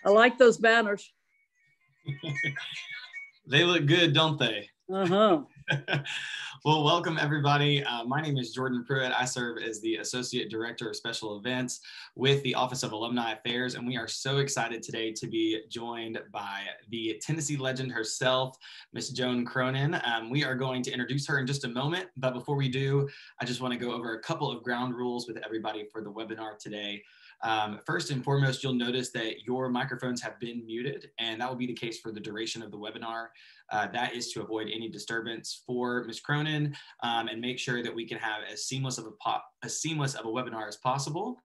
I like those banners. They look good, don't they? Uh-huh. Well, welcome everybody. My name is Jordan Pruitt. I serve as the Associate Director of Special Events with the Office of Alumni Affairs, and we are so excited today to be joined by the Tennessee legend herself, Miss Joan Cronan. We are going to introduce her in just a moment, but before we do, I just want to go over a couple of ground rules with everybody for the webinar today. First and foremost, you'll notice that your microphones have been muted, and that will be the case for the duration of the webinar. That is to avoid any disturbance for Ms. Cronan and make sure that we can have as seamless of a webinar as possible.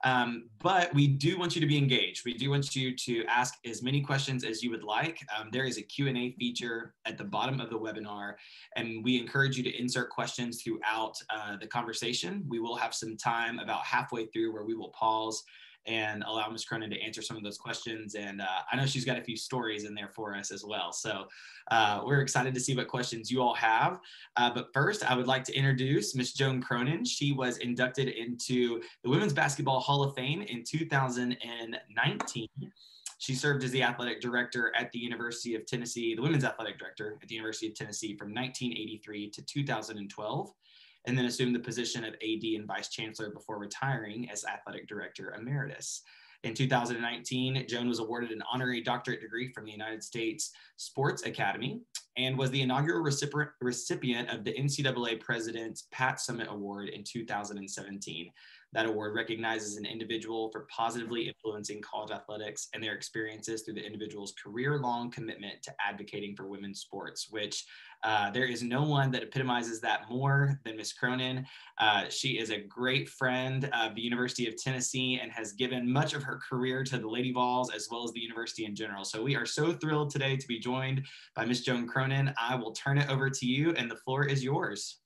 But we do want you to be engaged. We do want you to ask as many questions as you would like. There is a Q&A feature at the bottom of the webinar, and we encourage you to insert questions throughout the conversation. We will have some time about halfway through where we will pause and allow Ms. Cronan to answer some of those questions. And I know she's got a few stories in there for us as well. So we're excited to see what questions you all have. But first, I would like to introduce Ms. Joan Cronan. She was inducted into the Women's Basketball Hall of Fame in 2019. She served as the athletic director at the University of Tennessee, the women's athletic director at the University of Tennessee from 1983 to 2012. And then assumed the position of AD and Vice Chancellor before retiring as Athletic Director Emeritus. In 2019, Joan was awarded an honorary doctorate degree from the United States Sports Academy and was the inaugural recipient of the NCAA President's Pat Summitt Award in 2017. That award recognizes an individual for positively influencing college athletics and their experiences through the individual's career-long commitment to advocating for women's sports, which there is no one that epitomizes that more than Ms. Cronan. She is a great friend of the University of Tennessee and has given much of her career to the Lady Vols as well as the university in general. So we are so thrilled today to be joined by Ms. Joan Cronan. I will turn it over to you and the floor is yours.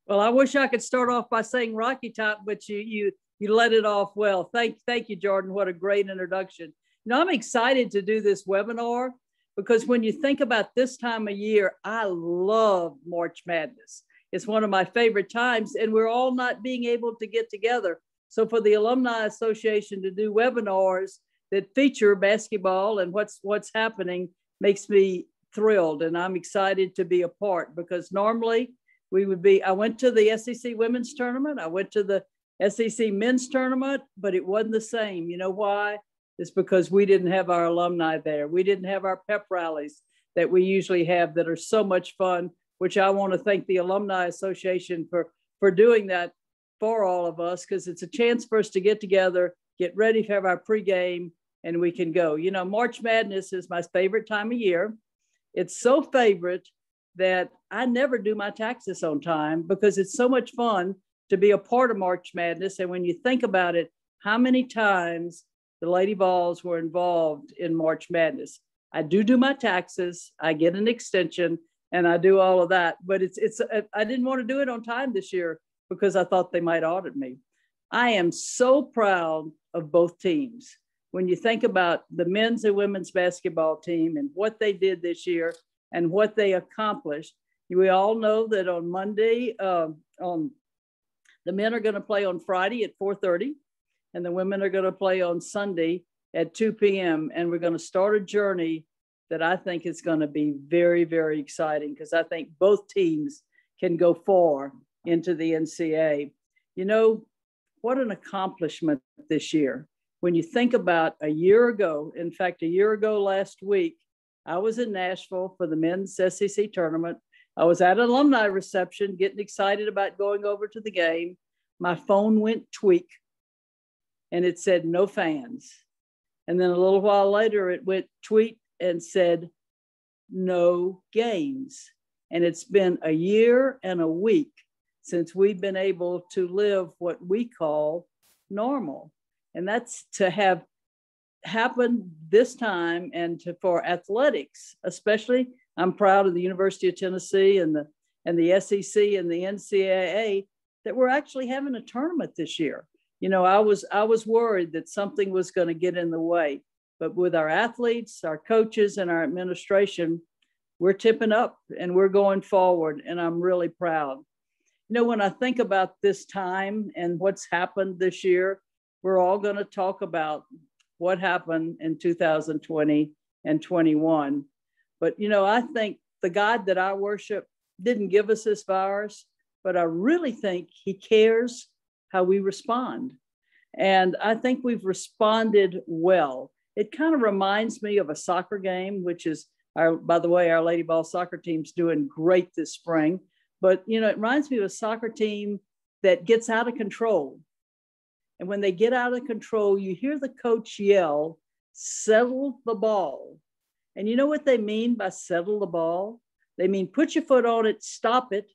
Well, I wish I could start off by saying Rocky Top, but you let it off well. Thank you, Jordan. What a great introduction. You know, I'm excited to do this webinar because when you think about this time of year, I love March Madness. It's one of my favorite times, and we're all not being able to get together. So for the Alumni Association to do webinars that feature basketball and what's happening makes me thrilled, and I'm excited to be a part because normally I went to the SEC women's tournament, I went to the SEC men's tournament, but it wasn't the same. You know why? It's because we didn't have our alumni there. We didn't have our pep rallies that we usually have that are so much fun, which I want to thank the Alumni Association for doing that for all of us, because it's a chance for us to get together, get ready to have our pregame, and we can go. You know, March Madness is my favorite time of year. It's so favorite that I never do my taxes on time because it's so much fun to be a part of March Madness. And when you think about it, how many times the Lady Vols were involved in March Madness. I do my taxes, I get an extension, and I do all of that. But I didn't want to do it on time this year because I thought they might audit me. I am so proud of both teams. When you think about the men's and women's basketball team and what they did this year and what they accomplished, we all know that on Monday, the men are going to play on Friday at 4:30. And the women are going to play on Sunday at 2 p.m. And we're going to start a journey that I think is going to be very, very exciting because I think both teams can go far into the NCAA. You know, what an accomplishment this year. When you think about a year ago, in fact, a year ago last week, I was in Nashville for the men's SEC tournament. I was at an alumni reception getting excited about going over to the game. My phone went tweak. And it said, no fans. And then a little while later, it went tweet and said, no games. And it's been a year and a week since we've been able to live what we call normal. And that's to have happened this time and for athletics, especially. I'm proud of the University of Tennessee and the SEC and the NCAA that we're actually having a tournament this year. You know, I was worried that something was going to get in the way, but with our athletes, our coaches, and our administration, we're tipping up and we're going forward, and I'm really proud. You when I think about this time and what's happened this year, we're all going to talk about what happened in 2020 and 21. But, I think the God that I worship didn't give us this virus, but I really think he cares how we respond. And I think we've responded well. It kind of reminds me of a soccer game, which is, by the way, our Lady Ball soccer team's doing great this spring. But, it reminds me of a soccer team that gets out of control. And when they get out of control, you hear the coach yell, settle the ball. And you know what they mean by settle the ball? They mean put your foot on it, stop it,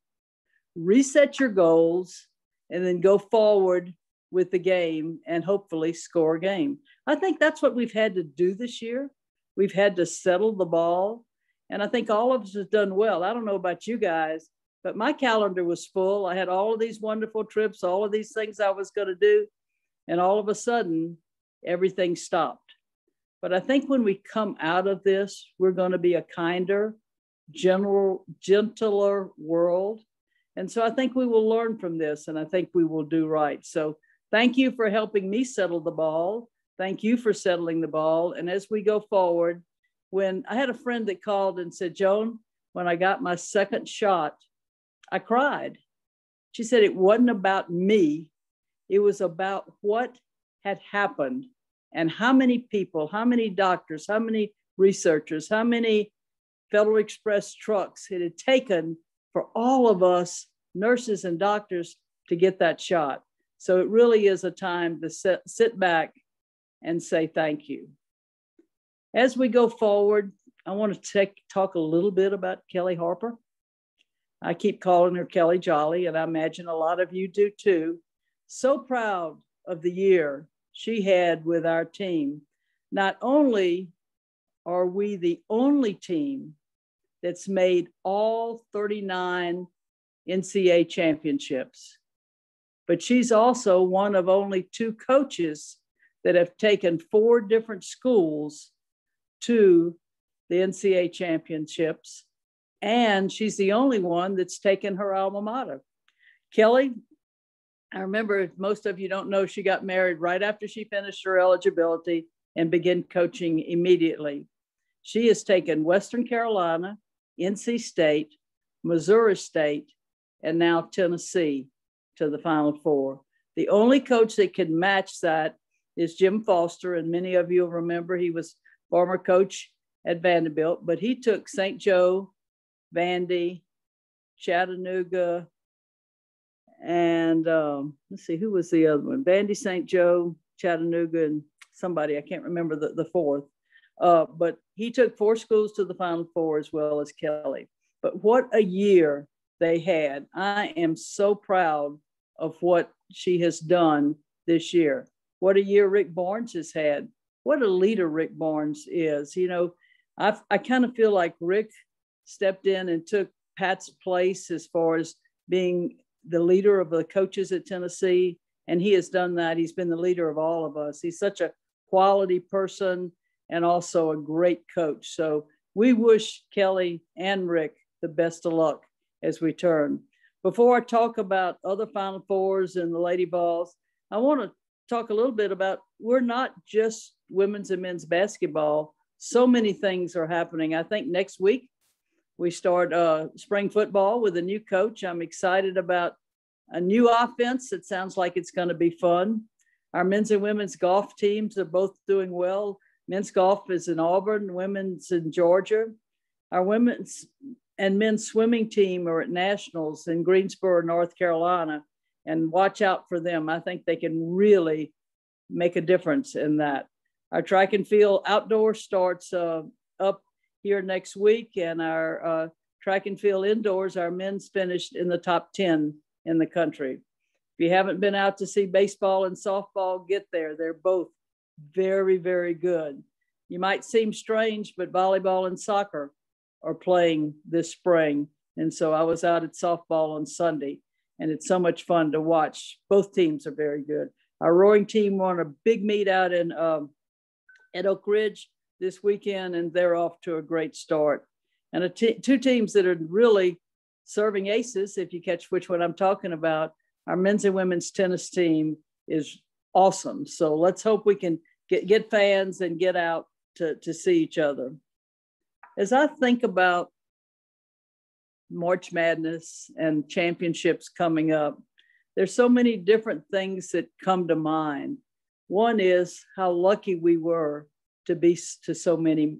reset your goals, and then go forward with the game and hopefully score a game. I think that's what we've had to do this year. We've had to settle the ball. And I think all of us have done well. I don't know about you guys, but my calendar was full. I had all of these wonderful trips, all of these things I was going to do. And all of a sudden, everything stopped. But I think when we come out of this, we're going to be a kinder, gentler world. And so I think we will learn from this, and I think we will do right. So thank you for helping me settle the ball. Thank you for settling the ball. And as we go forward, when I had a friend that called and said, Joan, when I got my second shot, I cried. She said it wasn't about me. It was about what had happened and how many people, how many doctors, how many researchers, how many Federal Express trucks it had taken for all of us, nurses and doctors, to get that shot. So it really is a time to sit back and say thank you. As we go forward, I want to talk a little bit about Kelly Harper. I keep calling her Kelly Jolly, and I imagine a lot of you do too. So proud of the year she had with our team. Not only are we the only team that's made all 39 NCAA championships, but she's also one of only 2 coaches that have taken 4 different schools to the NCAA championships. And she's the only one that's taken her alma mater. Kelly, I remember, most of you don't know, she got married right after she finished her eligibility and began coaching immediately. She has taken Western Carolina, NC State, Missouri State, and now Tennessee to the Final Four. The only coach that can match that is Jim Foster, and many of you will remember he was former coach at Vanderbilt, but he took St. Joe, Vandy, Chattanooga, and let's see, who was the other one? Vandy, St. Joe, Chattanooga, and somebody, I can't remember the fourth. But he took 4 schools to the Final Four as well as Kelly. But what a year they had. I am so proud of what she has done this year. What a year Rick Barnes has had. What a leader Rick Barnes is. I kind of feel like Rick stepped in and took Pat's place as far as being the leader of the coaches at Tennessee. And he has done that. He's been the leader of all of us. He's such a quality person and also a great coach. So we wish Kelly and Rick the best of luck as we turn. Before I talk about other Final Fours and the Lady Balls, I want to talk a little bit about, we're not just women's and men's basketball. So many things are happening. I think next week we start spring football with a new coach. I'm excited about a new offense. It sounds like it's going to be fun. Our men's and women's golf teams are both doing well. Men's golf is in Auburn, women's in Georgia. Our women's and men's swimming team are at nationals in Greensboro, North Carolina, and watch out for them. I think they can really make a difference in that. Our track and field outdoor starts up here next week, and our track and field indoors, our men's finished in the top 10 in the country. If you haven't been out to see baseball and softball, get there. They're both very, very good. You might seem strange, but volleyball and soccer are playing this spring. And so I was out at softball on Sunday, and it's so much fun to watch. Both teams are very good. Our rowing team won a big meet out in at Oak Ridge this weekend, and they're off to a great start. And 2 teams that are really serving aces, if you catch which one I'm talking about, our men's and women's tennis team is awesome. So let's hope we can get fans and get out to see each other. As I think about March Madness and championships coming up, there's so many different things that come to mind. One is how lucky we were to be to so many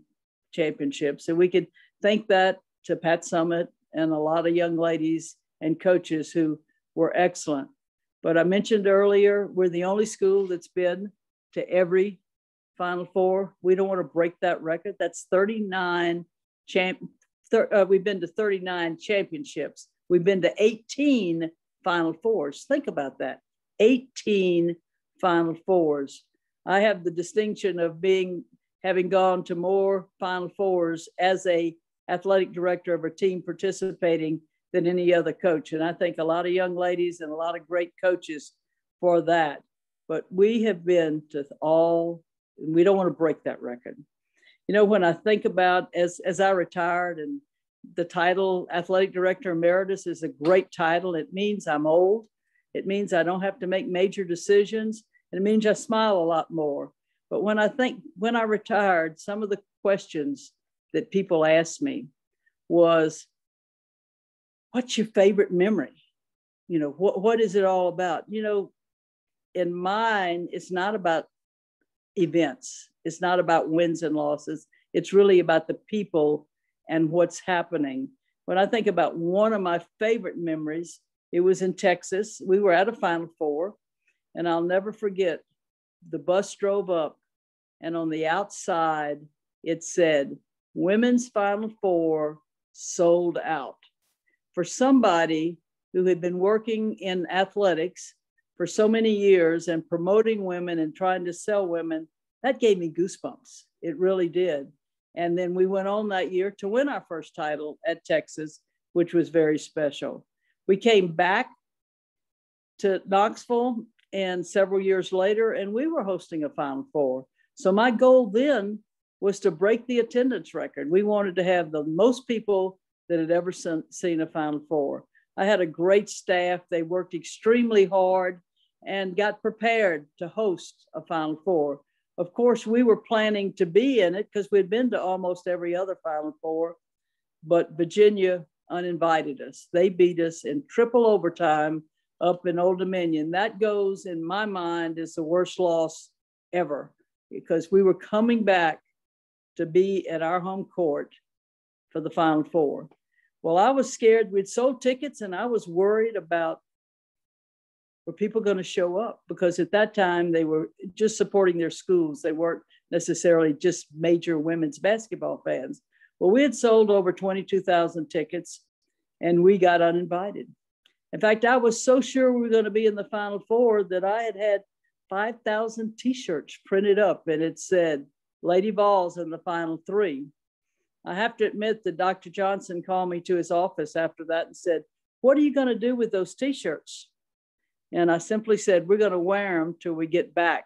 championships. And we could thank that to Pat Summitt and a lot of young ladies and coaches who were excellent. But I mentioned earlier, we're the only school that's been to every Final Four. We don't want to break that record. That's 39 we've been to 39 championships. We've been to 18 Final Fours. Think about that. 18 Final Fours. I have the distinction of having gone to more Final Fours as a athletic director of a team participating than any other coach. And I thank a lot of young ladies and a lot of great coaches for that. But we have been to all, and we don't want to break that record. You know, when I think about as I retired, and the title Athletic Director Emeritus is a great title. It means I'm old. It means I don't have to make major decisions. And it means I smile a lot more. But when I retired, some of the questions that people asked me was, what's your favorite memory? You know, what is it all about? You know, in mine, it's not about events. It's not about wins and losses. It's really about the people and what's happening. When I think about one of my favorite memories, it was in Texas. We were at a Final Four, and I'll never forget, the bus drove up, and on the outside, it said, Women's Final Four sold out. For somebody who had been working in athletics for so many years and promoting women and trying to sell women, that gave me goosebumps. It really did. And then we went on that year to win our first title at Texas, which was very special. We came back to Knoxville, and several years later, and we were hosting a Final Four. So my goal then was to break the attendance record. We wanted to have the most people that had ever seen a Final Four. I had a great staff. They worked extremely hard and got prepared to host a Final Four. Of course, we were planning to be in it because we'd been to almost every other Final Four, but Virginia uninvited us. They beat us in triple overtime up in Old Dominion. That goes, in my mind, as the worst loss ever, because we were coming back to be at our home court for the Final Four. Well, I was scared. We'd sold tickets, and I was worried about, were people going to show up? Because at that time, they were just supporting their schools. They weren't necessarily just major women's basketball fans. Well, we had sold over 22,000 tickets, and we got uninvited. In fact, I was so sure we were going to be in the Final Four that I had 5,000 T-shirts printed up, and it said, Lady Vols in the Final Three. I have to admit that Dr. Johnson called me to his office after that and said, what are you going to do with those T-shirts? And I simply said, we're going to wear them till we get back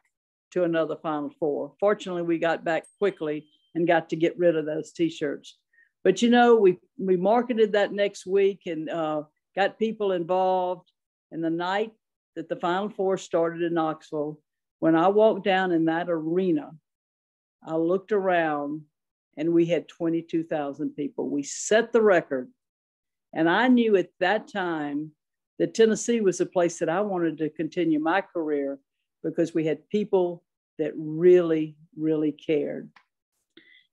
to another Final Four. Fortunately, we got back quickly and got to get rid of those T-shirts. But, you know, we marketed that next week and got people involved. And the night that the Final Four started in Knoxville, when I walked down in that arena, I looked around and we had 22,000 people. We set the record. And I knew at that time that Tennessee was a place that I wanted to continue my career because we had people that really, really cared.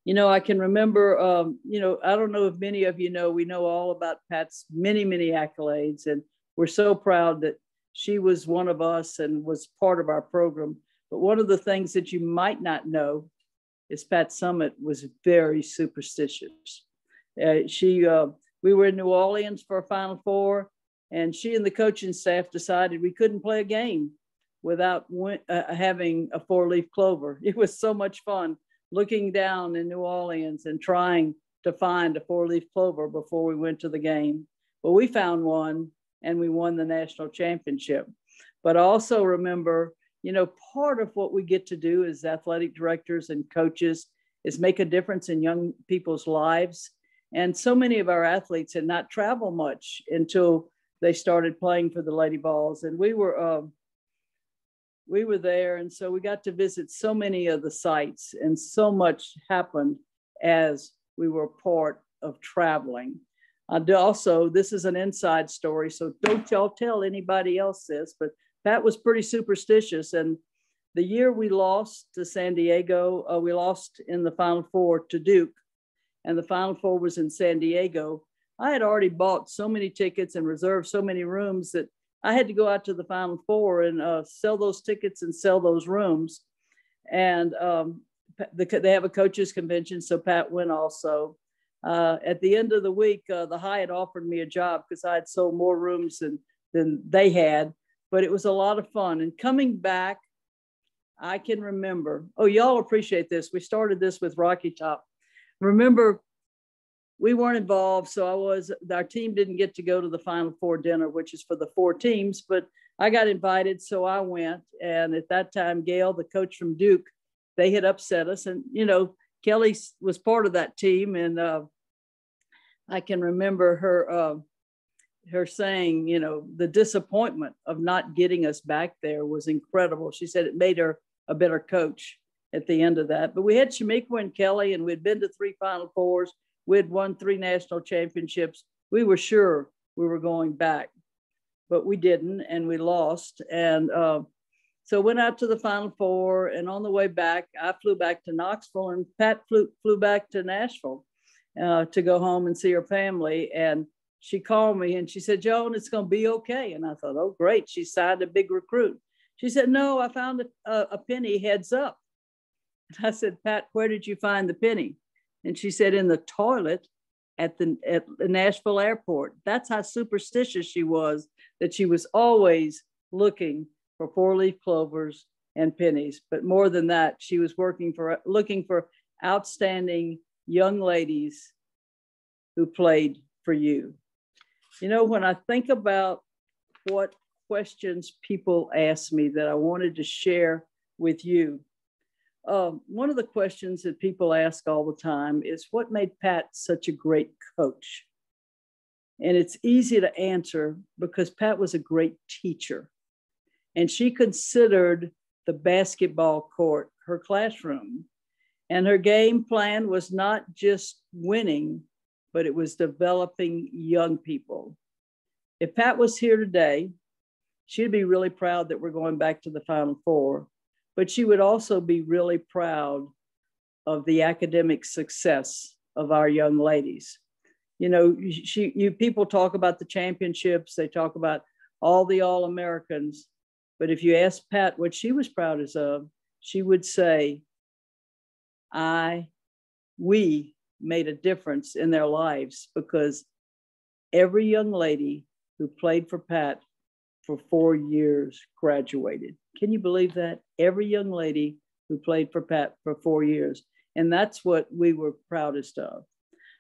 You know, I can remember, you know, I don't know if many of you know, we know all about Pat's many, many accolades, and we're so proud that she was one of us and was part of our program. But one of the things that you might not know is Pat Summitt was very superstitious. We were in New Orleans for a Final Four, and she and the coaching staff decided we couldn't play a game without having a four-leaf clover. It was so much fun looking down in New Orleans and trying to find a four-leaf clover before we went to the game. But we found one, and we won the national championship. But I also remember, you know, part of what we get to do as athletic directors and coaches is make a difference in young people's lives. And so many of our athletes had not traveled much until they started playing for the Lady Vols. And we were there. And so we got to visit so many of the sites, and so much happened as we were part of traveling. Also, this is an inside story, so don't y'all tell anybody else this, but Pat was pretty superstitious. And the year we lost to San Diego, we lost in the Final Four to Duke, and the Final Four was in San Diego. I had already bought so many tickets and reserved so many rooms that I had to go out to the Final Four and sell those tickets and sell those rooms. And they have a coaches convention, so Pat went also. At the end of the week, the Hyatt offered me a job because I had sold more rooms than they had, but it was a lot of fun. And coming back, I can remember, y'all appreciate this. We started this with Rocky Top. Remember, we weren't involved, so our team didn't get to go to the Final Four dinner, which is for the 4 teams, but I got invited, so I went. And at that time, Gail, the coach from Duke, they had upset us. And, Kelly was part of that team. And I can remember her saying, the disappointment of not getting us back there was incredible. She said it made her a better coach at the end of that. But we had Shamika and Kelly, and we'd been to 3 Final Fours. We'd won 3 national championships. We were sure we were going back, but we didn't, and we lost. And so went out to the Final Four, and on the way back, I flew back to Knoxville, and Pat flew back to Nashville to go home and see her family. And she called me and she said, "Joan, it's going to be okay." And I thought, oh, great. She signed a big recruit. She said, "No, I found a penny heads up." And I said, "Pat, where did you find the penny?" And she said, "In the toilet at the Nashville airport." That's how superstitious she was, that she was always looking for 4-leaf clovers and pennies. But more than that, she was looking for outstanding young ladies who played for you. When I think about what questions people ask me that I wanted to share with you, one of the questions that people ask all the time is, what made Pat such a great coach? And it's easy to answer because Pat was a great teacher. And she considered the basketball court her classroom. And her game plan was not just winning, but it was developing young people. If Pat was here today, she'd be really proud that we're going back to the Final Four, but she would also be really proud of the academic success of our young ladies. People talk about the championships, they talk about all the All-Americans, but if you ask Pat what she was proudest of, she would say, we made a difference in their lives, because every young lady who played for Pat for 4 years graduated. Can you believe that? Every young lady who played for Pat for 4 years. And that's what we were proudest of.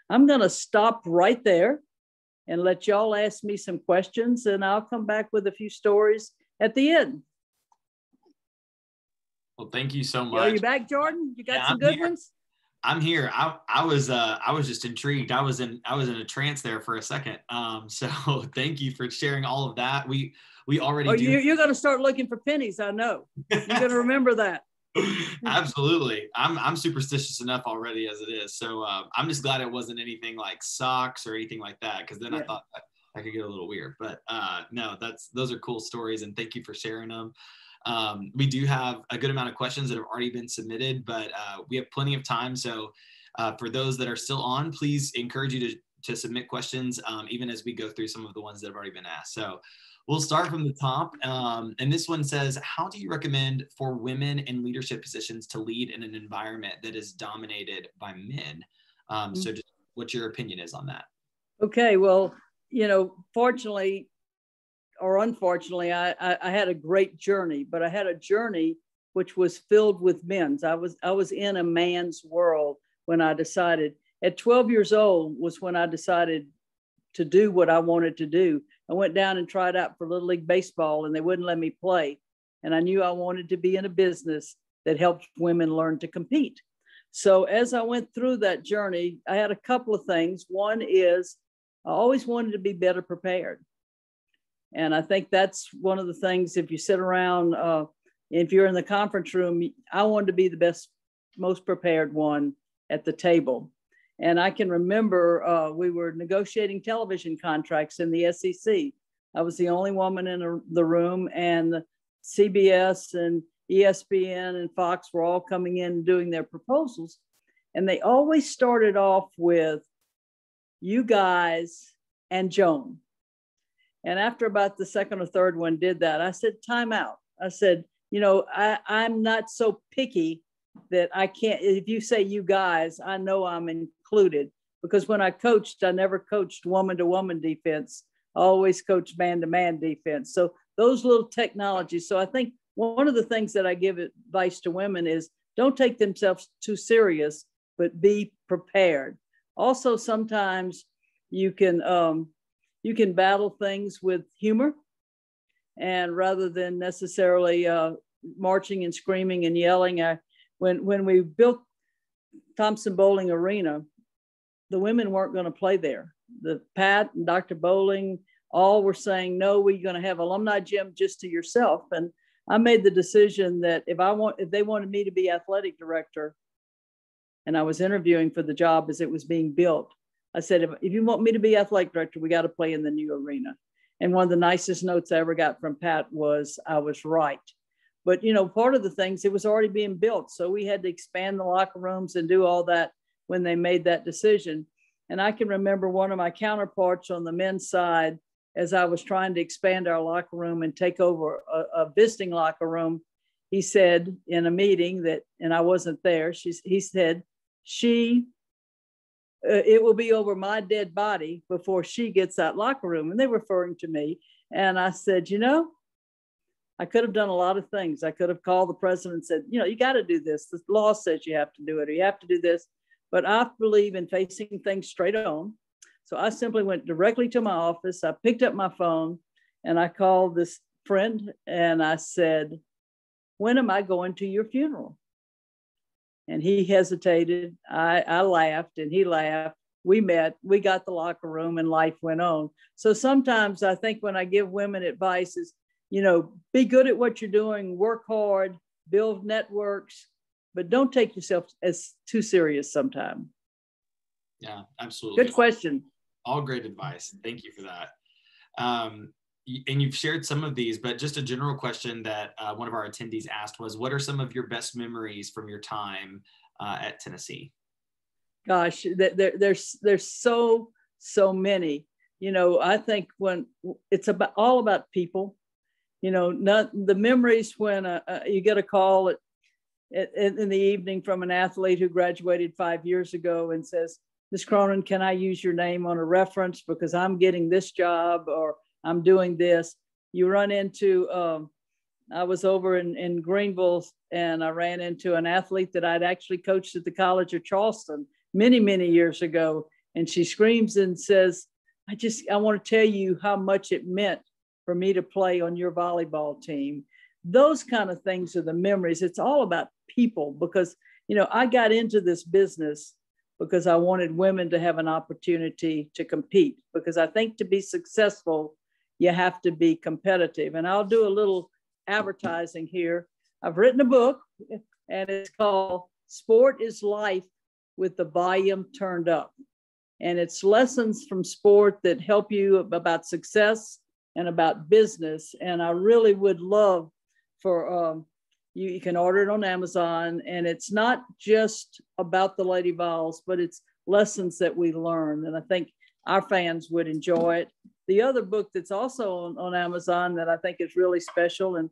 I'm going to stop right there and let y'all ask me some questions, and I'll come back with a few stories at the end. Well, thank you so much. Are you back, Jordan? You got some good ones? I'm here. I was just intrigued. I was in a trance there for a second. So thank you for sharing all of that. We already do. You're going to start looking for pennies. I know. You're going to remember that. Absolutely. I'm superstitious enough already as it is. So I'm just glad it wasn't anything like socks or anything like that, because then I thought that could get a little weird. But no, those are cool stories, and thank you for sharing them. We do have a good amount of questions that have already been submitted, but we have plenty of time. So for those that are still on, please encourage you to submit questions, even as we go through some of the ones that have already been asked. So we'll start from the top. And this one says, how do you recommend for women in leadership positions to lead in an environment that is dominated by men? So just what your opinion is on that. Okay, well, fortunately, or unfortunately, I had a great journey, but I had a journey which was filled with men's. I was in a man's world when I decided. At 12 years old was when I decided to do what I wanted to do. I went down and tried out for Little League Baseball, and they wouldn't let me play. And I knew I wanted to be in a business that helped women learn to compete. So as I went through that journey, I had a couple of things. One is I always wanted to be better prepared. And I think that's one of the things, if you sit around, if you're in the conference room, I wanted to be the best, most prepared one at the table. And I can remember we were negotiating television contracts in the SEC. I was the only woman in the room, and CBS and ESPN and Fox were all coming in and doing their proposals. And they always started off with, you guys and Joan. And after about the second or third one did that, I said, time out. I said, I'm not so picky that I can't, if you say you guys, I know I'm included. Because when I coached, I never coached woman-to-woman defense. I always coached man-to-man defense. So those little technologies. So I think one of the things that I give advice to women is don't take themselves too serious, but be prepared. Also, sometimes you can battle things with humor, and rather than necessarily marching and screaming and yelling. When we built Thompson Bowling Arena, the women weren't going to play there. Pat and Dr. Bowling all were saying, no, we're going to have alumni gym just to yourself. And I made the decision that if they wanted me to be athletic director, and I was interviewing for the job as it was being built, I said, if you want me to be athletic director, we got to play in the new arena. And one of the nicest notes I ever got from Pat was, I was right. But, part of the things, it was already being built. So we had to expand the locker rooms and do all that when they made that decision. And I can remember one of my counterparts on the men's side, as I was trying to expand our locker room and take over a visiting locker room, he said in a meeting that, and I wasn't there, he said, it will be over my dead body before she gets that locker room. And they were referring to me. And I said, I could have done a lot of things. I could have called the president and said, you got to do this. The law says you have to do it, or you have to do this. But I believe in facing things straight on. So I simply went directly to my office. I picked up my phone and I called this friend and I said, when am I going to your funeral? And he hesitated. I laughed and he laughed. We met, we got the locker room, and life went on. So sometimes I think when I give women advice is, be good at what you're doing, work hard, build networks, but don't take yourself as too serious sometimes. Yeah, absolutely. Good question. All great advice. Thank you for that. And you've shared some of these, but just a general question that one of our attendees asked was, what are some of your best memories from your time at Tennessee? Gosh, there's so many. I think when it's all about people, not the memories when you get a call in the evening from an athlete who graduated 5 years ago and says, Ms. Cronan, can I use your name on a reference because I'm getting this job or I'm doing this? You run into, I was over in Greenville and I ran into an athlete that I'd actually coached at the College of Charleston many years ago. And she screams and says, I want to tell you how much it meant for me to play on your volleyball team. Those kind of things are the memories. It's all about people because, I got into this business because I wanted women to have an opportunity to compete, because I think to be successful, you have to be competitive. And I'll do a little advertising here. I've written a book and it's called Sport is Life with the Volume Turned Up. And it's lessons from sport that help you about success and about business. And I really would love for, you can order it on Amazon, and it's not just about the Lady Vols, but it's lessons that we learn. And I think our fans would enjoy it. The other book that's also on Amazon that I think is really special, and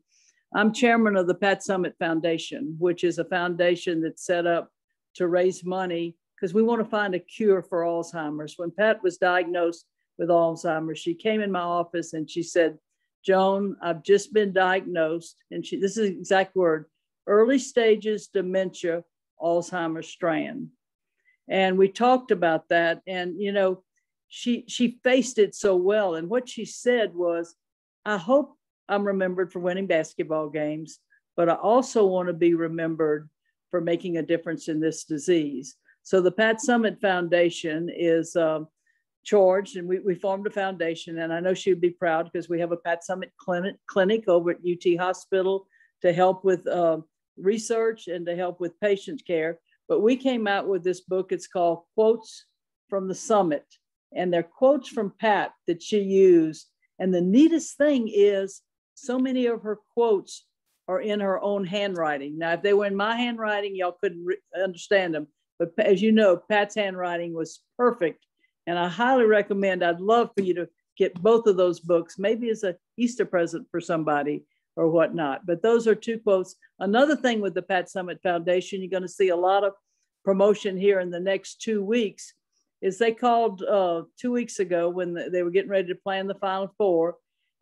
I'm chairman of the Pat Summitt Foundation, which is a foundation that's set up to raise money because we want to find a cure for Alzheimer's. When Pat was diagnosed with Alzheimer's, she came in my office and she said, Joan, I've just been diagnosed, and this is the exact word, early stages dementia, Alzheimer's strand. And we talked about that, and she faced it so well. And what she said was, I hope I'm remembered for winning basketball games, but I also want to be remembered for making a difference in this disease. So the Pat Summitt Foundation is charged, and we formed a foundation, and I know she would be proud because we have a Pat Summitt clinic over at UT Hospital to help with research and to help with patient care. But we came out with this book. It's called Quotes from the Summit, and they're quotes from Pat that she used. And the neatest thing is so many of her quotes are in her own handwriting. Now, if they were in my handwriting, y'all couldn't understand them. But as you know, Pat's handwriting was perfect. And I highly recommend, I'd love for you to get both of those books, maybe as an Easter present for somebody or whatnot. But those are two quotes. Another thing with the Pat Summitt Foundation, you're going to see a lot of promotion here in the next 2 weeks, is they called 2 weeks ago when they were getting ready to plan the Final Four.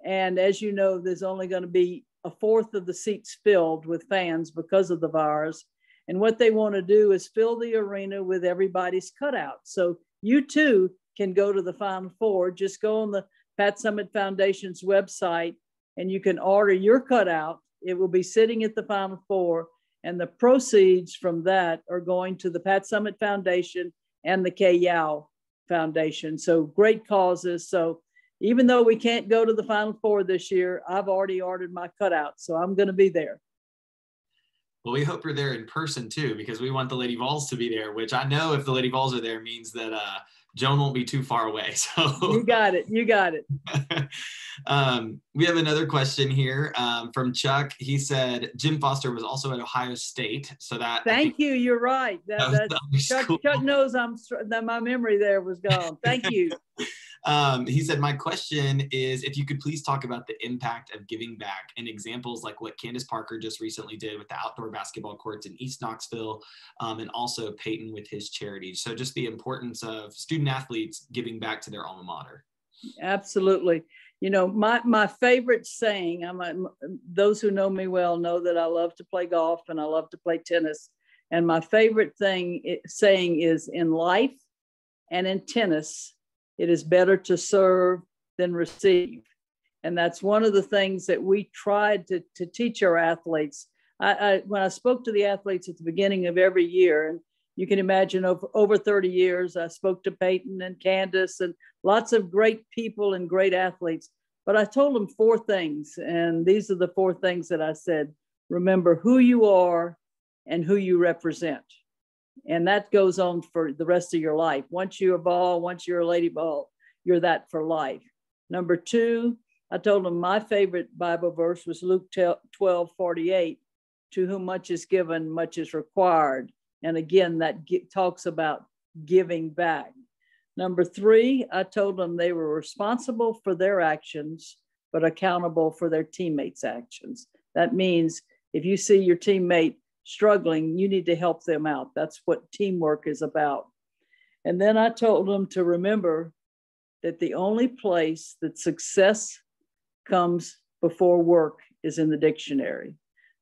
And as you know, there's only going to be a fourth of the seats filled with fans because of the virus. And what they want to do is fill the arena with everybody's cutout. So you too can go to the Final Four. Just go on the Pat Summitt Foundation's website and you can order your cutout. It will be sitting at the Final Four, and the proceeds from that are going to the Pat Summitt Foundation and the Kay Yow Foundation. So great causes. So even though we can't go to the Final Four this year, I've already ordered my cutout, so I'm going to be there. Well, we hope you're there in person too, because we want the Lady Vols to be there, which I know if the Lady Vols are there means that Joan won't be too far away. So you got it. You got it. We have another question here from Chuck. He said Jim Foster was also at Ohio State. So that. Thank you. You're right. Chuck knows that my memory there was gone. Thank you. He said, my question is if you could please talk about the impact of giving back and examples like what Candace Parker just recently did with the outdoor basketball courts in East Knoxville, and also Peyton with his charity. So just the importance of student athletes giving back to their alma mater. Absolutely. You know, my favorite saying, those who know me well know that I love to play golf and I love to play tennis. And my favorite saying is, in life and in tennis, it is better to serve than receive. And that's one of the things that we tried to teach our athletes. When I spoke to the athletes at the beginning of every year, and you can imagine over 30 years, I spoke to Peyton and Candace and lots of great people and great athletes. But I told them 4 things. And these are the 4 things that I said. Remember who you are and who you represent. And that goes on for the rest of your life. Once you're a ball, once you're a lady ball, you're that for life. Number 2, I told them my favorite Bible verse was Luke 12:48. To whom much is given, much is required. And again, that talks about giving back. Number 3, I told them they were responsible for their actions, but accountable for their teammates' actions. That means if you see your teammate struggling, you need to help them out. That's what teamwork is about. And then I told them to remember that the only place that success comes before work is in the dictionary.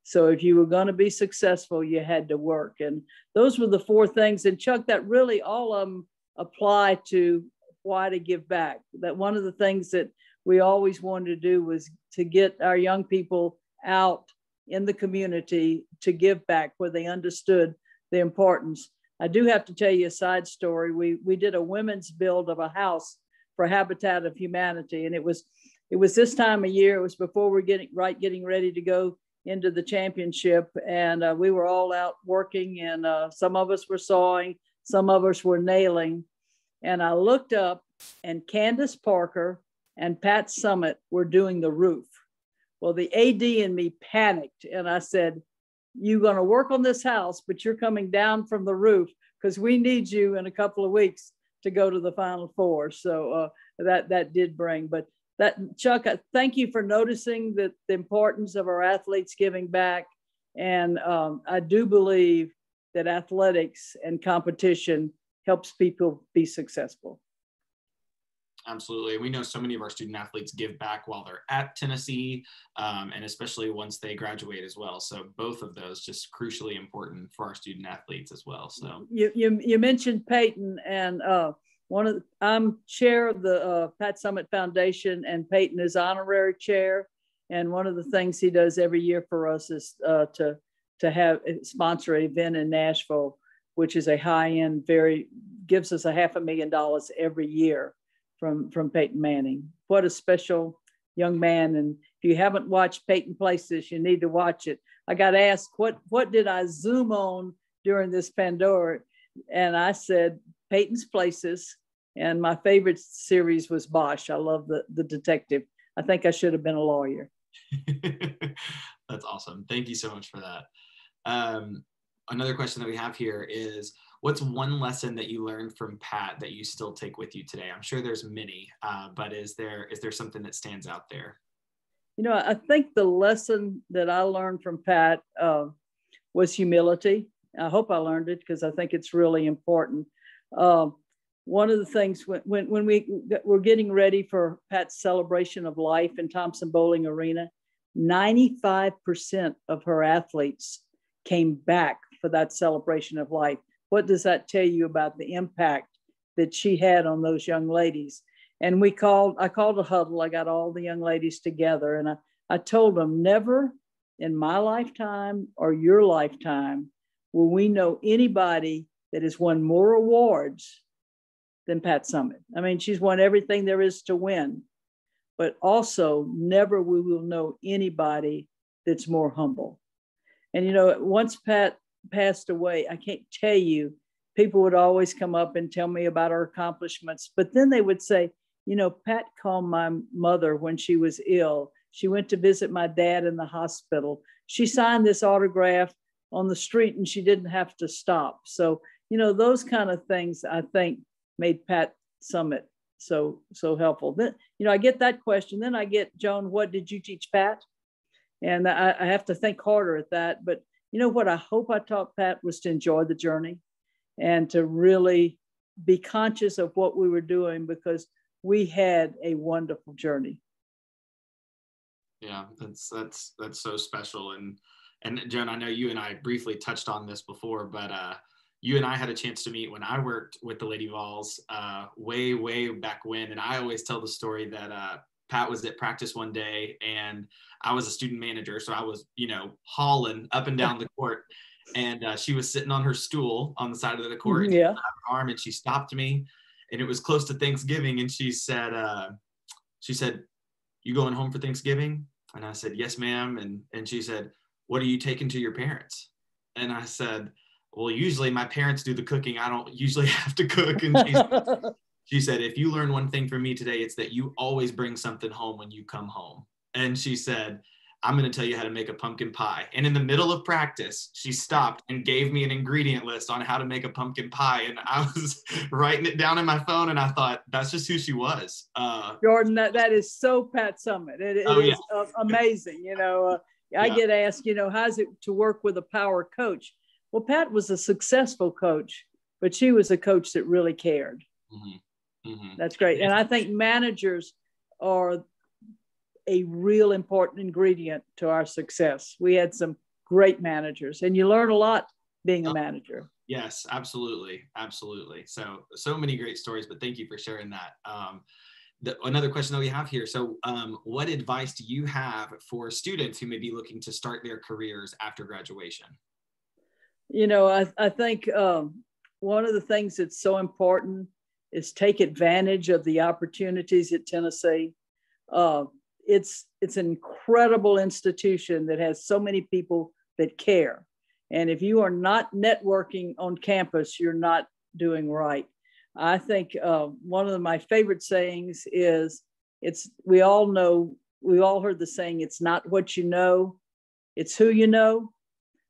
So if you were going to be successful, you had to work. And those were the 4 things. And Chuck, that really all of them apply to why to give back. That one of the things that we always wanted to do was to get our young people out in the community to give back where they understood the importance. I do have to tell you a side story. We did a women's build of a house for Habitat of Humanity. And it was this time of year. It was before we're getting ready to go into the championship. And we were all out working, and some of us were sawing, some of us were nailing. And I looked up and Candace Parker and Pat Summitt were doing the roof. Well, the AD in me panicked, and I said, you're going to work on this house, but you're coming down from the roof because we need you in a couple of weeks to go to the Final Four. So that did bring, but Chuck, thank you for noticing the importance of our athletes giving back. And I do believe that athletics and competition helps people be successful. Absolutely. We know so many of our student athletes give back while they're at Tennessee, and especially once they graduate as well. So both of those just crucially important for our student athletes as well. So you mentioned Peyton, and I'm chair of the Pat Summitt Foundation, and Peyton is honorary chair. And one of the things he does every year for us is to have sponsor an event in Nashville, which is a high-end, gives us $500,000 every year from Peyton Manning. What a special young man. And if you haven't watched Peyton Places, you need to watch it. I got asked, what did I Zoom on during this pandemic? And I said, Peyton's Places. And my favorite series was Bosch. I love the detective. I think I should have been a lawyer. That's awesome. Thank you so much for that. Another question that we have here is, what's one lesson that you learned from Pat that you still take with you today? I'm sure there's many, but is there something that stands out there? You know, I think the lesson that I learned from Pat was humility. I hope I learned it because I think it's really important. One of the things when we were getting ready for Pat's celebration of life in Thompson Bowling Arena, 95% of her athletes came back for that celebration of life. What does that tell you about the impact that she had on those young ladies? And I called a huddle. I got all the young ladies together and I told them, never in my lifetime or your lifetime will we know anybody that has won more awards than Pat Summitt. I mean, she's won everything there is to win, but also never we will know anybody that's more humble. And, you know, once Pat passed away, I can't tell you, people would always come up and tell me about her accomplishments, but then they would say, you know, Pat called my mother when she was ill. She went to visit my dad in the hospital. She signed this autograph on the street and she didn't have to stop. So, you know, those kind of things I think made Pat Summitt so helpful. Then, you know, I get that question. Then I get, Joan, what did you teach Pat? And I have to think harder at that. But you know what I hope I taught Pat was to enjoy the journey and to really be conscious of what we were doing because we had a wonderful journey. Yeah, that's so special. And Joan, I know you and I briefly touched on this before, but you and I had a chance to meet when I worked with the Lady Vols way back when. And I always tell the story that Pat was at practice one day and I was a student manager. So I was, you know, hauling up and down the court and she was sitting on her stool on the side of the court. Yeah. And her arm and she stopped me and it was close to Thanksgiving. And she said, you going home for Thanksgiving? And I said, yes, ma'am. And she said, what are you taking to your parents? And I said, well, usually my parents do the cooking. I don't usually have to cook. And she said, if you learn one thing from me today, it's that you always bring something home when you come home. And she said, I'm going to tell you how to make a pumpkin pie. And in the middle of practice, she stopped and gave me an ingredient list on how to make a pumpkin pie. And I was writing it down in my phone. And I thought, that's just who she was. Jordan, that is so Pat Summitt. It is amazing. You know, I get asked, you know, how's it to work with a power coach? Well, Pat was a successful coach, but she was a coach that really cared. Mm-hmm. Mm-hmm. That's great. And I think managers are a real important ingredient to our success. We had some great managers and you learn a lot being a manager. Yes, absolutely. Absolutely. So many great stories, but thank you for sharing that. Another question that we have here. So what advice do you have for students who may be looking to start their careers after graduation? You know, I think one of the things that's so important is take advantage of the opportunities at Tennessee. It's an incredible institution that has so many people that care. And if you are not networking on campus, you're not doing right. I think one of my favorite sayings is, we all heard the saying, it's not what you know, it's who you know.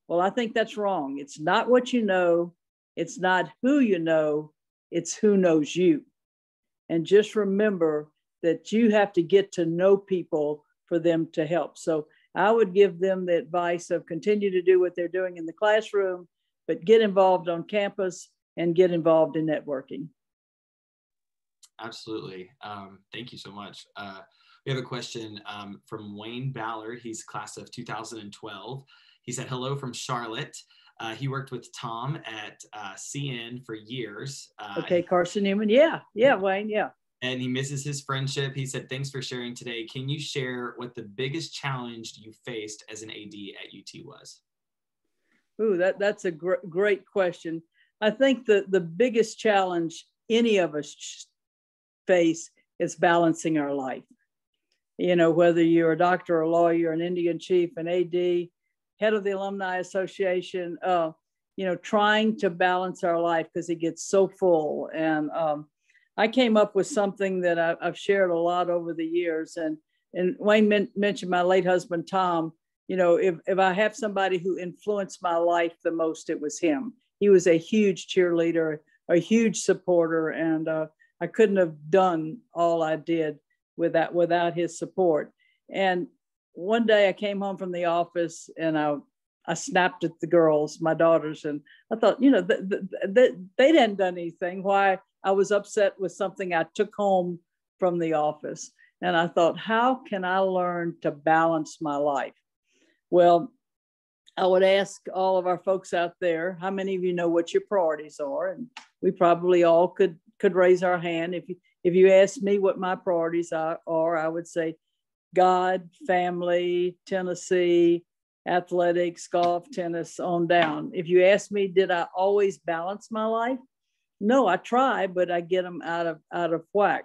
Well, I think that's wrong. It's not what you know. It's not who you know. It's who knows you. And just remember that you have to get to know people for them to help. So I would give them the advice of continue to do what they're doing in the classroom, but get involved on campus and get involved in networking. Absolutely. Thank you so much. We have a question from Wayne Ballard. He's class of 2012. He said, hello from Charlotte. He worked with Tom at CN for years. Okay, Carson Newman. Yeah, Wayne, yeah. And he misses his friendship. He said, thanks for sharing today. Can you share what the biggest challenge you faced as an AD at UT was? Ooh, that's a great question. I think the biggest challenge any of us face is balancing our life. You know, whether you're a doctor, a lawyer, an Indian chief, an AD, head of the Alumni Association, you know, trying to balance our life because it gets so full. And I came up with something that I've shared a lot over the years. And Wayne mentioned my late husband, Tom. You know, if I have somebody who influenced my life the most, it was him. He was a huge cheerleader, a huge supporter, and I couldn't have done all I did without his support. And one day I came home from the office and I snapped at the girls, my daughters, and I thought, you know, they hadn't done anything. Why I was upset with something I took home from the office. And I thought, how can I learn to balance my life? Well, I would ask all of our folks out there, how many of you know what your priorities are? And we probably all could raise our hand. If you ask me what my priorities are, I would say God, family, Tennessee, athletics, golf, tennis, on down. If you ask me, did I always balance my life? No, I try, but I get them out of whack.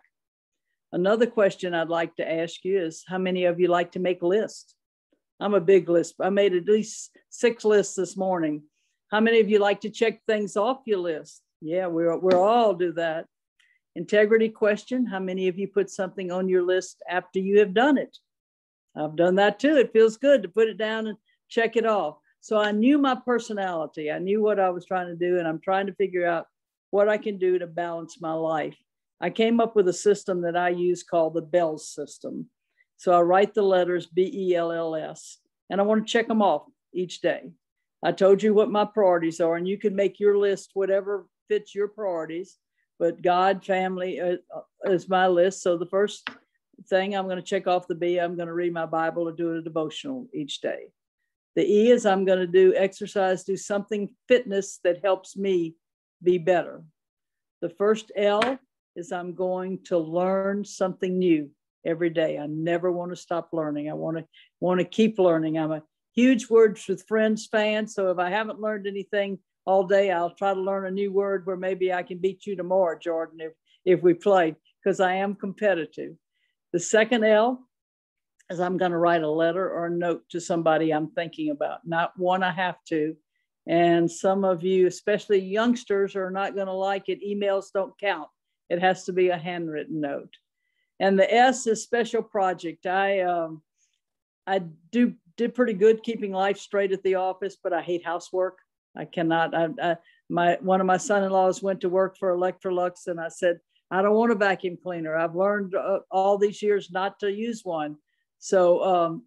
Another question I'd like to ask you is, how many of you like to make lists? I'm a big list. I made at least 6 lists this morning. How many of you like to check things off your list? Yeah, we're all do that. Integrity question. How many of you put something on your list after you have done it? I've done that too. It feels good to put it down and check it off. So I knew my personality. I knew what I was trying to do, and I'm trying to figure out what I can do to balance my life. I came up with a system that I use called the BELLS system. So I write the letters BELLS, and I want to check them off each day. I told you what my priorities are, and you can make your list whatever fits your priorities, but God, family is my list. So the first thing I'm going to check off the B, I'm going to read my Bible or do a devotional each day. The E is I'm going to do exercise, do something fitness that helps me be better. The first L is I'm going to learn something new every day. I never want to stop learning. I want to keep learning. I'm a huge Words with Friends fan. So if I haven't learned anything all day, I'll try to learn a new word where maybe I can beat you tomorrow, Jordan, if we play, because I am competitive. The second L is I'm going to write a letter or a note to somebody I'm thinking about, not one I have to. And some of you, especially youngsters, are not going to like it. Emails don't count. It has to be a handwritten note. And the S is special project. I did pretty good keeping life straight at the office, but I hate housework. I cannot. One of my son-in-laws went to work for Electrolux, and I said, I don't want a vacuum cleaner. I've learned all these years not to use one. So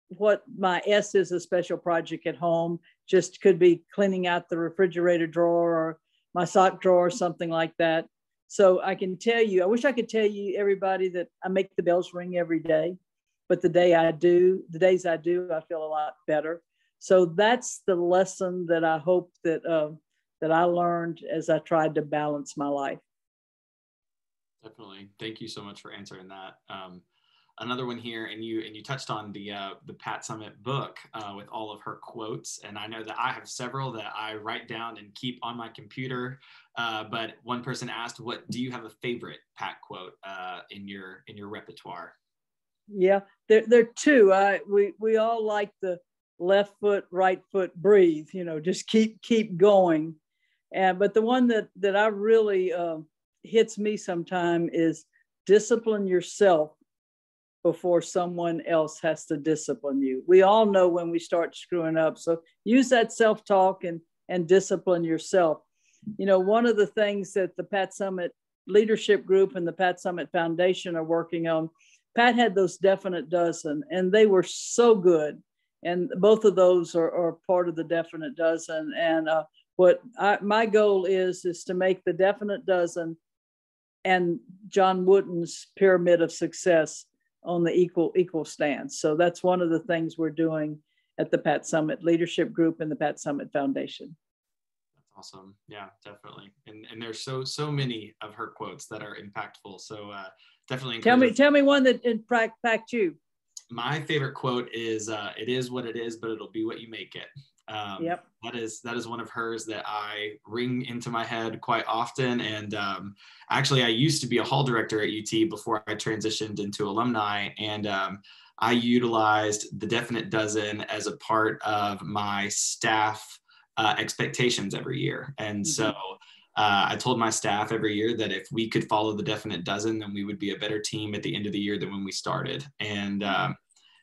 what my S is a special project at home. Just could be cleaning out the refrigerator drawer or my sock drawer or something like that. So I can tell you, I wish I could tell you, everybody, that I make the bells ring every day, but the days I do, I feel a lot better. So that's the lesson that I hope that I learned as I tried to balance my life. Definitely. Thank you so much for answering that. Another one here, and you touched on the Pat Summitt book with all of her quotes, and I know that I have several that I write down and keep on my computer. But one person asked, "What do you have a favorite Pat quote in your repertoire?" Yeah, there are 2. We all like the left foot, right foot, breathe. You know, just keep going. But the one that I really hits me sometime is discipline yourself before someone else has to discipline you. We all know when we start screwing up. So use that self-talk and discipline yourself. You know, one of the things that the Pat Summitt Leadership Group and the Pat Summitt Foundation are working on, Pat had those definite dozen, and they were so good. And both of those are part of the definite dozen. And my goal is to make the definite dozen and John Wooden's pyramid of success on the equal stance. So that's one of the things we're doing at the Pat Summitt Leadership Group and the Pat Summitt Foundation. That's awesome. Yeah, definitely. And there's so many of her quotes that are impactful. So definitely tell me one that impacted you. My favorite quote is, "It is what it is, but it'll be what you make it." Yep. That is one of hers that I ring into my head quite often. And actually, I used to be a hall director at UT before I transitioned into alumni. And I utilized the definite dozen as a part of my staff expectations every year. And so I told my staff every year that if we could follow the definite dozen, then we would be a better team at the end of the year than when we started. And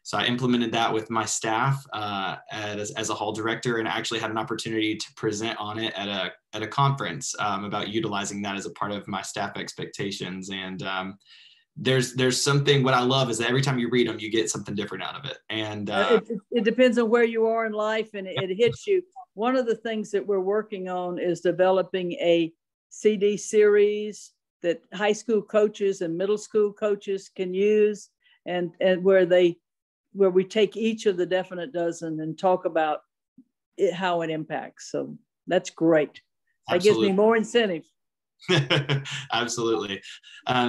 so I implemented that with my staff as a hall director, and I actually had an opportunity to present on it at a conference about utilizing that as a part of my staff expectations. And there's something, what I love is that every time you read them, you get something different out of it. And it depends on where you are in life, and it hits you. One of the things that we're working on is developing a CD series that high school coaches and middle school coaches can use, and where we take each of the definite dozen and talk about how it impacts. So that's great. That gives me more incentive. Absolutely.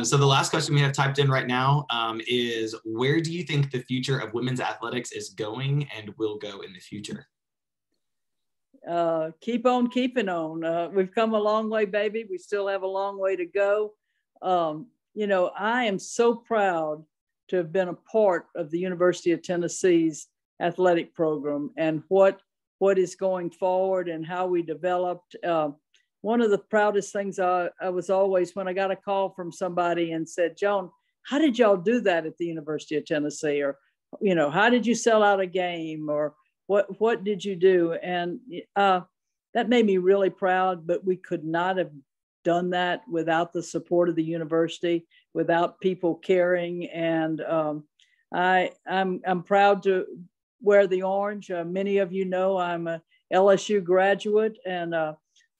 So the last question we have typed in right now is, where do you think the future of women's athletics is going and will go in the future? Keep on keeping on. We've come a long way, baby. We still have a long way to go. I am so proud to have been a part of the University of Tennessee's athletic program and what is going forward and how we developed. One of the proudest things I was always when I got a call from somebody and said, Joan, how did y'all do that at the University of Tennessee? Or, how did you sell out a game? Or what did you do? And that made me really proud, but we could not have done that without the support of the university, without people caring. And I'm proud to wear the orange. Many of you know I'm a LSU graduate,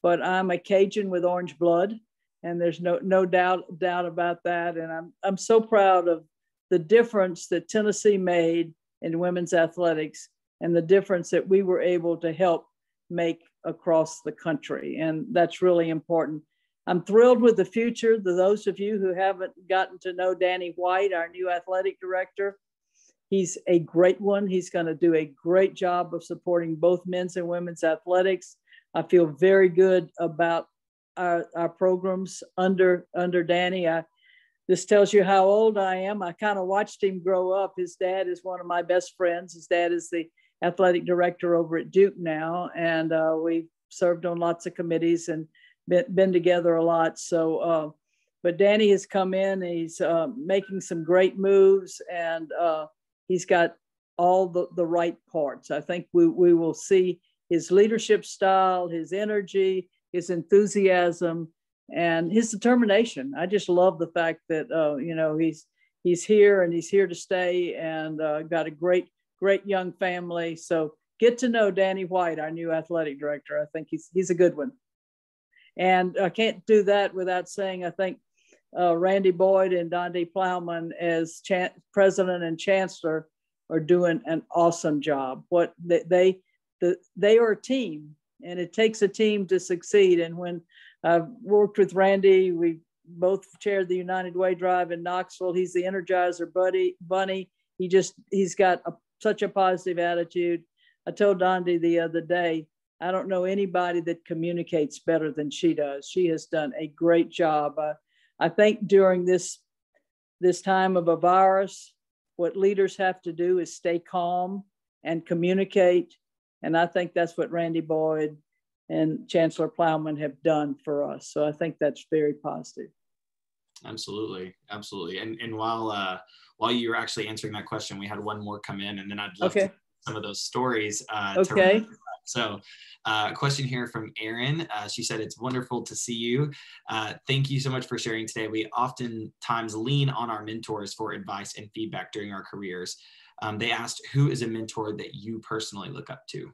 but I'm a Cajun with orange blood, and there's no doubt about that. And I'm so proud of the difference that Tennessee made in women's athletics and the difference that we were able to help make across the country. And that's really important. I'm thrilled with the future. Those of you who haven't gotten to know Danny White, our new athletic director, he's a great one. He's going to do a great job of supporting both men's and women's athletics. I feel very good about our programs under Danny. This tells you how old I am. I kind of watched him grow up. His dad is one of my best friends. His dad is the athletic director over at Duke now. And we served on lots of committees and been together a lot. So, but Danny has come in, he's making some great moves, and he's got all the right parts. I think we will see his leadership style, his energy, his enthusiasm, and his determination. I just love the fact that, he's here and he's here to stay, and got a great young family. So get to know Danny White, our new athletic director. I think he's a good one. And I can't do that without saying, I think Randy Boyd and Dondi Plowman as president and chancellor are doing an awesome job. They are a team, and it takes a team to succeed. And when I've worked with Randy, we both chaired the United Way Drive in Knoxville. He's the Energizer bunny. He's got such a positive attitude. I told Dondi the other day, I don't know anybody that communicates better than she does. She has done a great job. I think during this time of a virus, what leaders have to do is stay calm and communicate. And I think that's what Randy Boyd and Chancellor Plowman have done for us. So I think that's very positive. Absolutely. And while you were actually answering that question, we had one more come in, and then I'd love to hear some of those stories. So question here from Erin. She said, it's wonderful to see you. Thank you so much for sharing today. We oftentimes lean on our mentors for advice and feedback during our careers. They asked, who is a mentor that you personally look up to?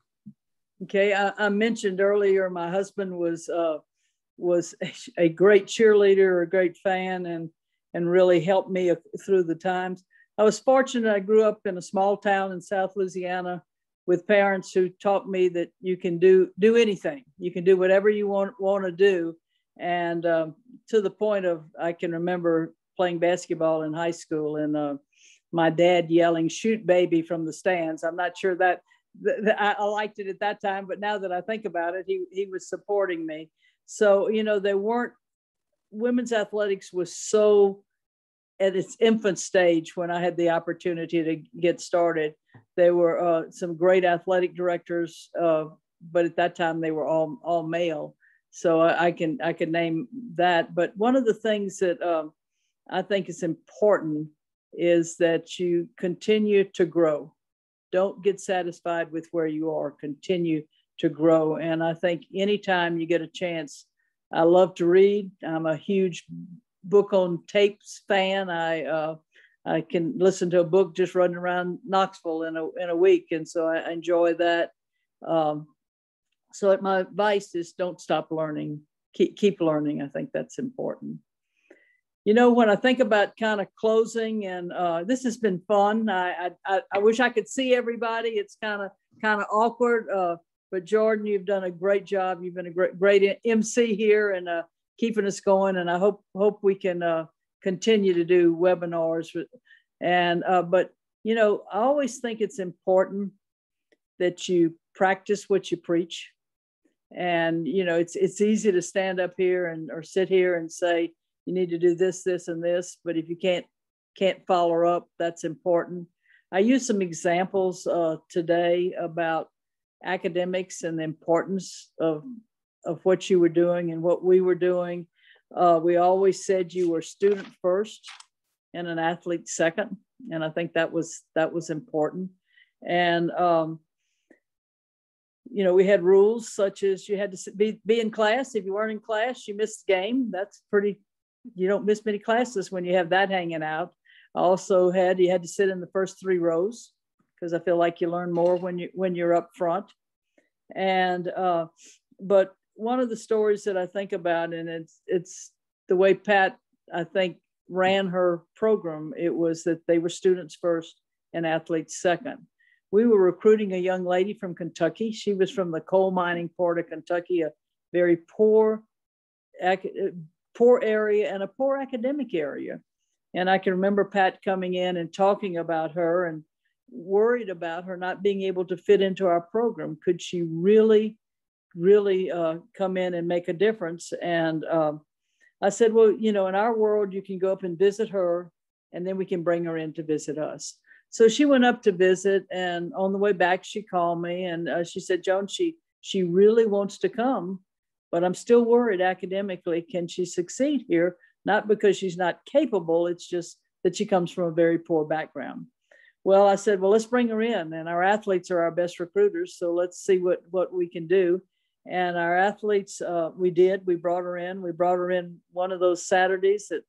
Okay, I mentioned earlier, my husband was a great cheerleader, a great fan, and really helped me through the times. I was fortunate. I grew up in a small town in South Louisiana with parents who taught me that you can do anything. You can do whatever you want to do. And to the point of, I can remember playing basketball in high school, and my dad yelling, "Shoot, baby," from the stands. I'm not sure that I liked it at that time, but now that I think about it, he was supporting me. So, you know, women's athletics was so at its infant stage when I had the opportunity to get started. There were some great athletic directors, but at that time they were all male. So I can name that. But one of the things that I think is important is that you continue to grow. Don't get satisfied with where you are. Continue to grow. And I think anytime you get a chance, I love to read. I'm a huge book on tapes fan. I can listen to a book just running around Knoxville in a week, and so I enjoy that. So my advice is don't stop learning. Keep learning. I think that's important. You know, when I think about kind of closing, and this has been fun. I wish I could see everybody. It's kind of awkward. But Jordan, you've done a great job. You've been a great MC here and keeping us going. And I hope we can continue to do webinars. But you know, I always think it's important that you practice what you preach. And you know, it's easy to stand up here or sit here and say, you need to do this, this, and this. But if you can't follow up, that's important. I used some examples today about academics and the importance of what you were doing and what we were doing. We always said you were student first and an athlete second. And I think that was important. And, you know, we had rules such as you had to be in class. If you weren't in class, you missed the game. That's you don't miss many classes when you have that hanging out. I also you had to sit in the first 3 rows because I feel like you learn more when you're up front. And but one of the stories that I think about, and it's the way Pat, I think, ran her program. It was that they were students first and athletes second. We were recruiting a young lady from Kentucky. She was from the coal mining part of Kentucky, a very poor area and a poor academic area. And I can remember Pat coming in and talking about her and worried about her not being able to fit into our program. Could she really come in and make a difference? And I said, well, you know, in our world, you can go up and visit her, and then we can bring her in to visit us. So she went up to visit, and on the way back, she called me and she said, Joan, she really wants to come, but I'm still worried academically. Can she succeed here? Not because she's not capable, it's just that she comes from a very poor background. Well, I said, well, let's bring her in. And our athletes are our best recruiters, so let's see what we can do. And our athletes, we brought her in. We brought her in one of those Saturdays that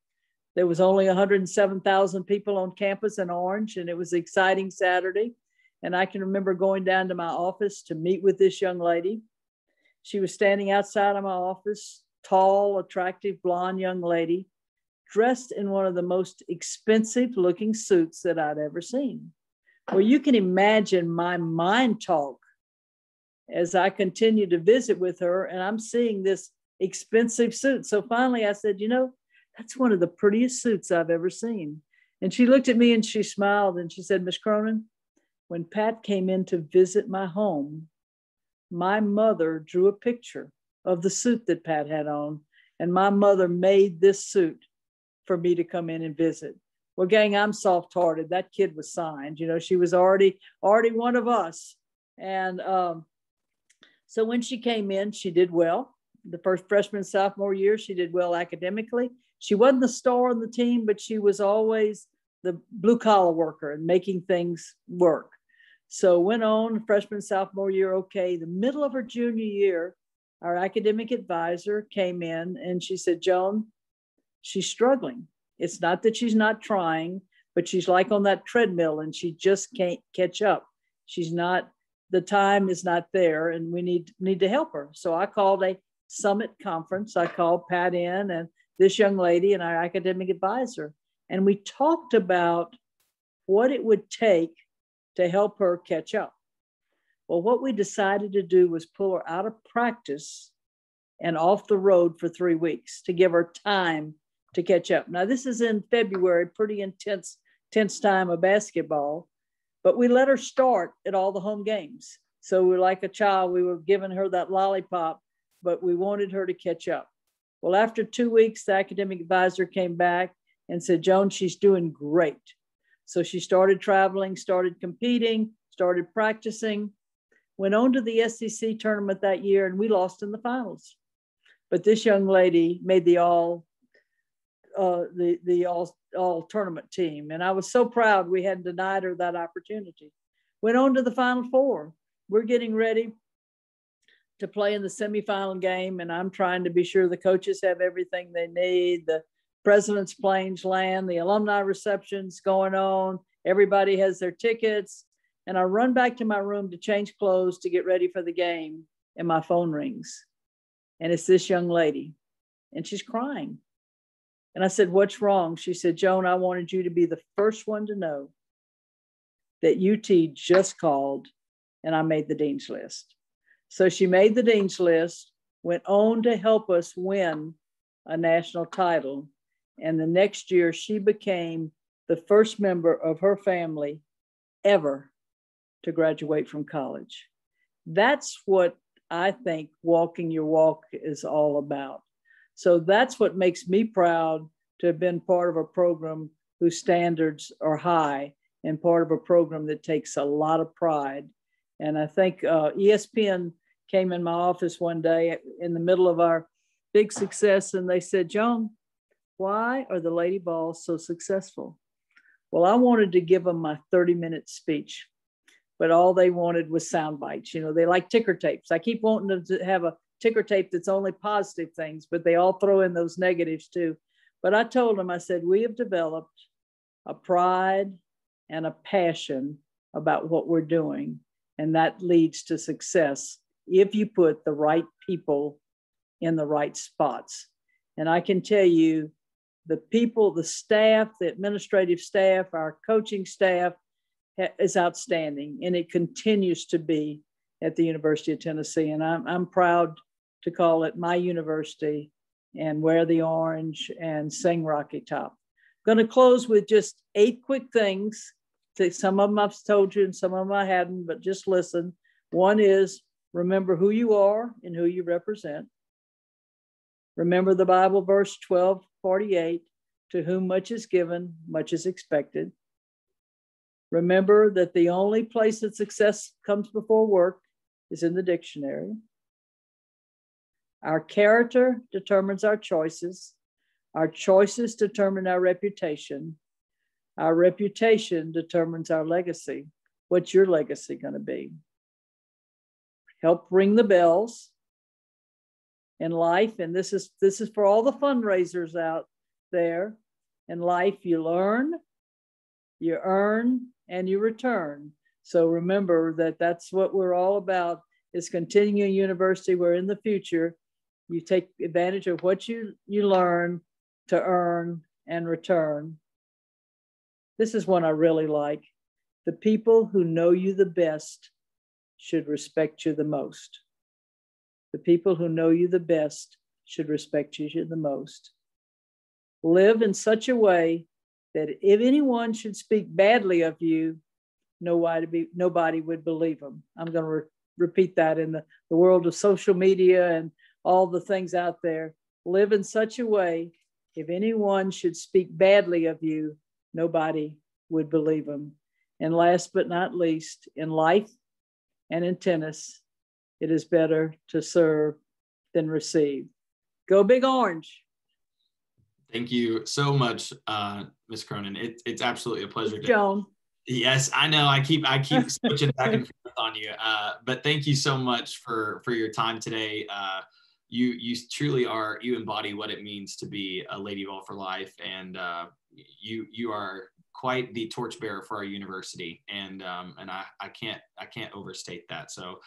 there was only 107,000 people on campus in Orange, and it was an exciting Saturday. And I can remember going down to my office to meet with this young lady. She was standing outside of my office, tall, attractive, blonde young lady, dressed in one of the most expensive looking suits that I'd ever seen. Well, you can imagine my mind talk as I continued to visit with her, and I'm seeing this expensive suit. So finally I said, you know, that's one of the prettiest suits I've ever seen. And she looked at me and she smiled and she said, Miss Cronan, when Pat came in to visit my home, my mother drew a picture of the suit that Pat had on, and my mother made this suit for me to come in and visit. Well, gang, I'm soft-hearted. That kid was signed. You know, she was already one of us. And so when she came in, she did well. The first freshman, sophomore year, she did well academically. She wasn't the star on the team, but she was always the blue-collar worker and making things work. So went on freshman, sophomore year, okay. The middle of her junior year, our academic advisor came in and she said, Joan, she's struggling. It's not that she's not trying, but she's like on that treadmill and she just can't catch up. The time is not there, and we need to help her. So I called a Summitt conference. I called Pat in and this young lady and our academic advisor, and we talked about what it would take to help her catch up. Well, what we decided to do was pull her out of practice and off the road for 3 weeks to give her time to catch up. Now, this is in February, pretty intense time of basketball. but we let her start at all the home games. So we're like a child, we were giving her that lollipop, but we wanted her to catch up. Well, after 2 weeks, the academic advisor came back and said, Joan, she's doing great. So she started traveling, started competing, started practicing, went on to the SEC tournament that year, and we lost in the finals. But this young lady made the all tournament team. And I was so proud we hadn't denied her that opportunity. Went on to the Final Four. We're getting ready to play in the semifinal game, and I'm trying to be sure the coaches have everything they need. The president's planes land, the alumni reception's going on, everybody has their tickets. And I run back to my room to change clothes to get ready for the game, and my phone rings. And it's this young lady, and she's crying. And I said, what's wrong? She said, Joan, I wanted you to be the first one to know that UT just called and I made the dean's list. So she made the dean's list, went on to help us win a national title. And the next year she became the first member of her family ever to graduate from college. That's what I think walking your walk is all about. So that's what makes me proud to have been part of a program whose standards are high and part of a program that takes a lot of pride. And I think ESPN came in my office one day in the middle of our big success, and they said, Joan, why are the Lady Vols so successful? Well, I wanted to give them my 30-minute speech, but all they wanted was sound bites. You know, they like ticker tapes. I keep wanting them to have a ticker tape that's only positive things, but they all throw in those negatives too. But I told them, I said, we have developed a pride and a passion about what we're doing. And that leads to success if you put the right people in the right spots. And I can tell you, the people, the staff, the administrative staff, our coaching staff is outstanding, and it continues to be at the University of Tennessee. And I'm proud to call it my university and wear the orange and sing Rocky Top. I'm going to close with just 8 quick things. Some of them I've told you and some of them I hadn't, but just listen. One is remember who you are and who you represent. Remember the Bible verse 12:48, to whom much is given, much is expected. Remember that the only place that success comes before work is in the dictionary. Our character determines our choices. Our choices determine our reputation. Our reputation determines our legacy. What's your legacy going to be? Help ring the bells in life. And this is for all the fundraisers out there. In life, you learn, you earn, and you return. So remember that that's what we're all about, is continuing university where in the future, you take advantage of what you learn to earn and return. This is one I really like. The people who know you the best should respect you the most. The people who know you the best should respect you the most. Live in such a way that if anyone should speak badly of you, nobody would believe them. I'm going to repeat that in the world of social media and all the things out there. Live in such a way, if anyone should speak badly of you, nobody would believe them. And last but not least, in life and in tennis, it is better to serve than receive. Go Big Orange. Thank you so much, Ms. Cronan. It's absolutely a pleasure. Joan. Yes, I know. I keep switching back and forth on you, but thank you so much for your time today. You truly are. You embody what it means to be a Lady Vol for life, and you are quite the torchbearer for our university, and I can't overstate that. So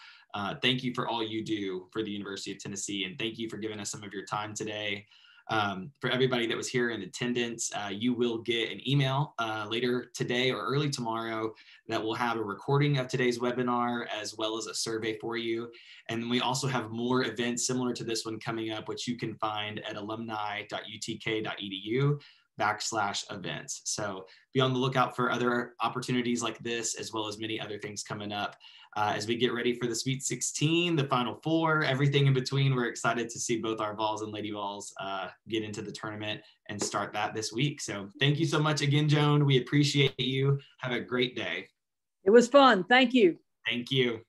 thank you for all you do for the University of Tennessee, and thank you for giving us some of your time today. For everybody that was here in attendance, you will get an email later today or early tomorrow that will have a recording of today's webinar as well as a survey for you. And we also have more events similar to this one coming up, which you can find at alumni.utk.edu. /events. So be on the lookout for other opportunities like this, as well as many other things coming up as we get ready for the Sweet 16, the Final Four, everything in between. We're excited to see both our Vols and Lady Vols get into the tournament and start that this week. So thank you so much again, Joan. We appreciate you. Have a great day. It was fun. Thank you. Thank you.